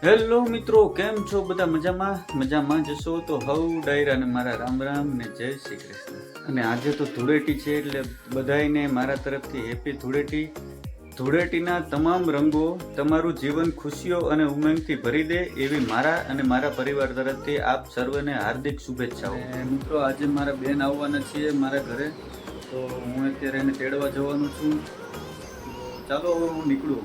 Hello મિત્રો, કેમ છો બધા? મજામાં જશો તો હવ ડાયરા ને મારા રામ રામ ને જય શ્રી કૃષ્ણ. અને આજે તો ધૂળેટી છે એટલે બધાયને મારા તરફથી હેપી ધૂળેટી. ધૂળેટીના તમામ રંગો તમારું જીવન ખુશીઓ અને ઉમંગથી ભરી દે એવી મારા અને મારા પરિવાર તરફથી આપ સર્વને હાર્દિક શુભેચ્છાઓ. મિત્રો, આજે મારા બેન આવવાના છીએ મારા ઘરે, તો હું અત્યારે એને તેડવા જવાનું છું. ચાલો હવે હું નીકળું.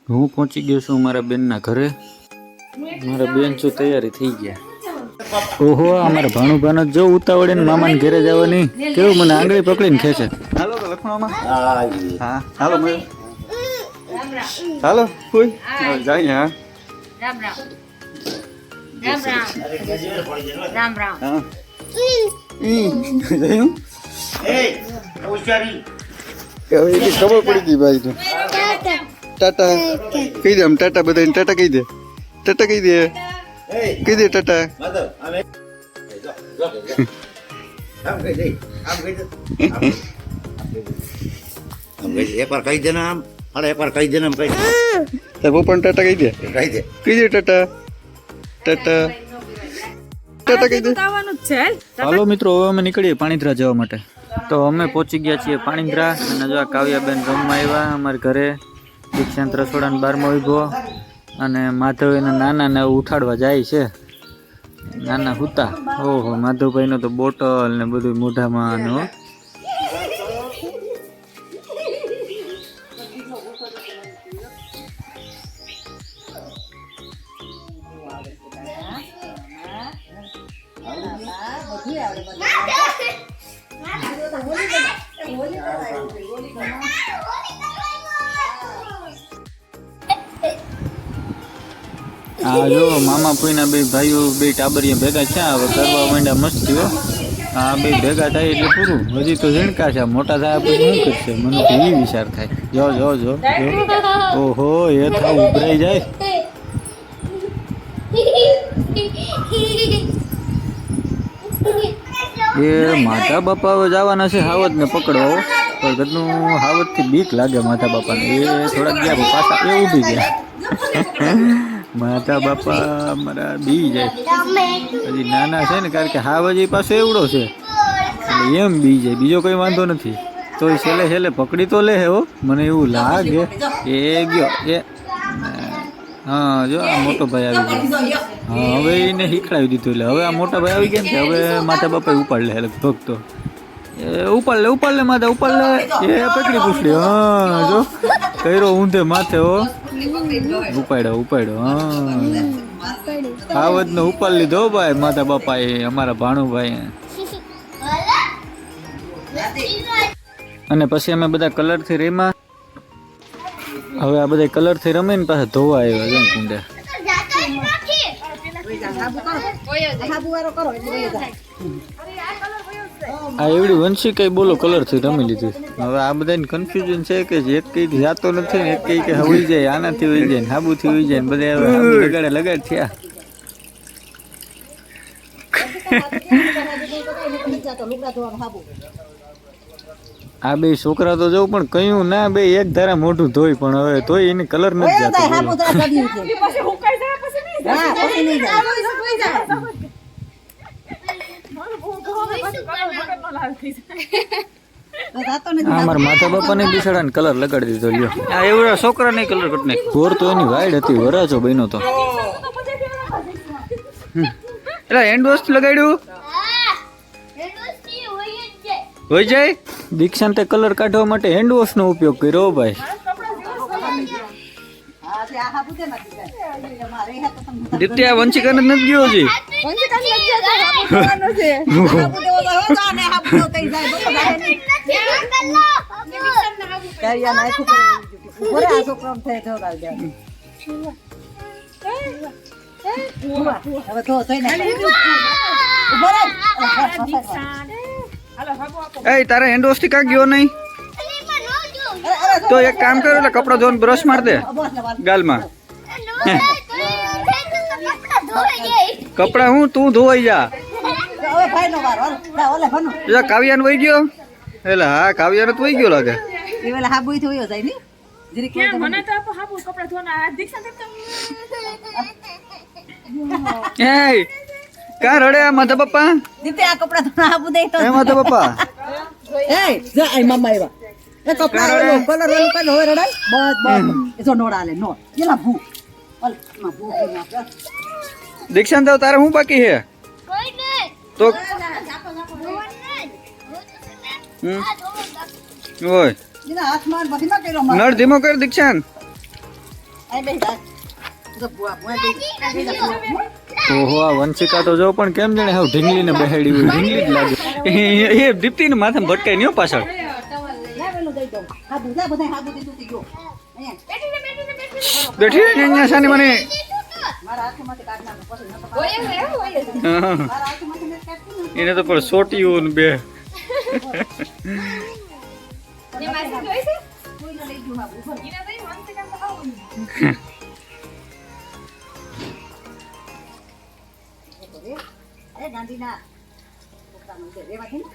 હું પહોંચી ગયો છું મારા બેનના ઘરે. મારા બેન શું તૈયારી થઈ ગયા. ઓહો, અમારા ભાણુભાનો જો ઉતાવળે ને મામાને ઘરે જવાની કેવું મને આંગળી પકડીને ખેંચે. હાલો તો લખવામાં. હા હાલો મેં હાલો કોઈ જાય. હા રામ રામ રામ રામ રામ રામ. હા જયું એ હોશિયારી ખબર પડી ગઈ ભાઈ. તો ટાટા કહી દે. આમ ટાટા બધાને ટાટા કહી દે. ટાટા કહી દે. કહી દે ટાટા. એકવાર કહી દે ને આમ. અરે એકવાર કહી દે ને આમ. કહી તાર પપ્પાને ટાટા કહી દે. કહી દે. કહી દે ટાટા. ટાટા ટાટા કહી દે. હાલો મિત્રો, હવે અમે નીકળીએ પાણીધરા જવા માટે. તો અમે પહોંચી ગયા છીએ પાણીધરા. અને જો આ કાવ્યાબેન રમવા આવ્યા અમારા ઘરે. દીક્ષાંત રસોડાને બારમો ઉભો અને માધવ એના નાનાને ઉઠાડવા જાય છે. નાના હુતા. ઓહો, માધવભાઈનો તો બોટલ ને બધું મોઢામાં. હા જો મામા ફોઈના બે ભાઈઓ બે ટાબરિયા ભેગા છે. હવે કરવા માંડ્યા મસ્તીઓ. હા બે ભેગા થાય એટલે પૂરું. હજી તો ઝીણકા છે. મોટા થાય પછી શું કરશે મને તો એ વિચાર થાય. જો જો જો ઓહો, એ થાવ ઉભરાઈ જાય. એ માતા બાપા હવે જવાના છે હાવજ ને પકડવા. પણ ઘરનું હાવજ થી બીક લાગે માતા બાપાને. એ થોડાક ગયા પાછા એ ઉભી ગયા. માતા બાપા મારા બી જાય. હજી નાના છે ને, કારણ કે હાવજ એ પાસે એવડો છે એટલે એમ બી જાય. બીજો કોઈ વાંધો નથી. તો એ છેલ્લે છેલ્લે પકડી તો લે હો, મને એવું લાગે. એ ગયો એ. હા જો આ મોટો ભાઈ આવી ગયો. હા હવે એને શીખડાવી દીધું. એટલે હવે આ મોટા ભાઈ આવી ગયા ને હવે માતા બાપા ઉપાડ લે લગભગ. તો એ ઉપાડ લે માતા ઉપાડ લે. એ પકડી પૂછડી. હા જો કર્યો ઊંધે માથે. હો ઉપાડ્યો. હા આવત નો ઉપાડ લીધો ભાઈ માતા બાપા એ અમારા ભાણુભાઈ. અને પછી અમે બધા કલર થી રમ્યા. હવે આ બધા કલર થી રમીને પાછા ધોવા આવ્યા છે કુંડે. આ એવડી વંશી કઈ બોલો કલર થી રમી લીધી. હવે આ બધાને કન્ફ્યુઝન છે કે એક કઈ જાતો નથી ને એક કઈ કે હોઈ જાય, આનાથી હોઈ જાય, હાબુથી હોઈ જાય. બધા હવે લગાડ થયા. આ બે છોકરા તો જવું પણ કયું ના બે એક ધારા મોઢું ધોઈ પણ હવે તોય એને કલર નથી જતો. અમારા માતા બાપા ને બિસાડા ને કલર લગાડી દીધો. લ્યો આ એવડા છોકરા ને કલર કટ નાખ. ઘોર તો એની વાઈડ હતી, વરાજો બન્યો તો. એટલે હેન્ડ વોશ લગાડ્યું હોય જાય. દીક્ષાંતે કલર કાઢવા માટે હેન્ડ વોશ નો ઉપયોગ કર્યો ભાઈ. દિત્યા વંશિકાને નથી ગયો છે. હવે તો થઈ ને ઉભો રહે. એ તારે હેન્ડવોશથી કાંઈ ગયો નહીં તો એક કામ કરો એટલે કપડા ધોઈને બ્રશ માર દે ગાલમાં. કપડા હું તું ધોવાઈ જા. હવે ભાઈનો વારો હાલો. જા ઓલે ભનો જા કાવ્યાને વહી ગયો એટલે હા કાવ્યાને તો વહી ગયો લાગે. એ વેલા હાબુઈ થયો જાય ને જરીક મને તો આપો હાબુ કપડા ધોના આ દીક્ષા દેતા એ કા રડે આ માધા પપ્પા? દીતે આ કપડા ધોના હાબુ દે તો એ માધા પપ્પા એ જા આઈ મામા આવ્યા એ કપડા ઓલો કલર ઓલું કલર હોય રડાય બસ બસ એ જો નોડા લે નો એલા ભૂ ઓલ માં ભૂ ના દીક્ષાંત તો તારે શું બાકી છે તો ઓય એના હાથમાં બધી માં કર્યો નળ ધીમો કર દીક્ષાંત. આઈ બે જા જો બુઆ બુઆ દે ઓહો આ વંશિકા તો જો પણ કેમ જાણે હવે ઢીંગલીને બેહાડી હોય ઢીંગલી જ લાગે. એ દીપ્તિને માથામાં ભટકાય નહીં હો પાછળ. લાવેલું દઈ દઉં હાબુ જા બધા હાબુ દીધું તી ગયો અહીંયા બેઠી રહે ને અહીંયા સાની મને. મારા હાથમાંથી કાઢ નાખો પછી નતો હા. મારા હાથમાંથી નથી કાઢતું એને તો પણ સોટીયું ને બે. ને માસી જોઈ છે કોઈને લઈ ગયું હાબુ ઈના દઈ વાંચે કામ તો આવું અરે ગાંધીના પોતાનું છે રેવા છે ને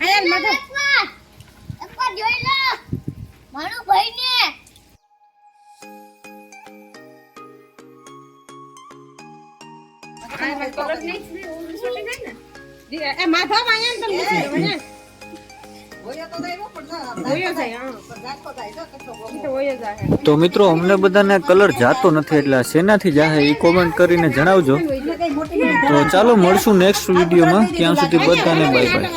આયન મધર એકવાર જોઈ લો મારો ભાઈ ને કલર નહીં છોટી ગઈ ને એ માથા આયન તમને હોયો તો દેવો પણ ના હોયો જાય હા પણ જાતો જાય તો કેટલો બોલ તો હોયો જાય તો મિત્રો અમને બધાને કલર જાતો નથી એટલે આ શેનાથી જાહે એ કોમેન્ટ કરીને જણાવજો. એટલે કઈ મોટી તો ચાલો મળશું નેક્સ્ટ વિડીયોમાં. ત્યાં સુધી બધાને બાય બાય.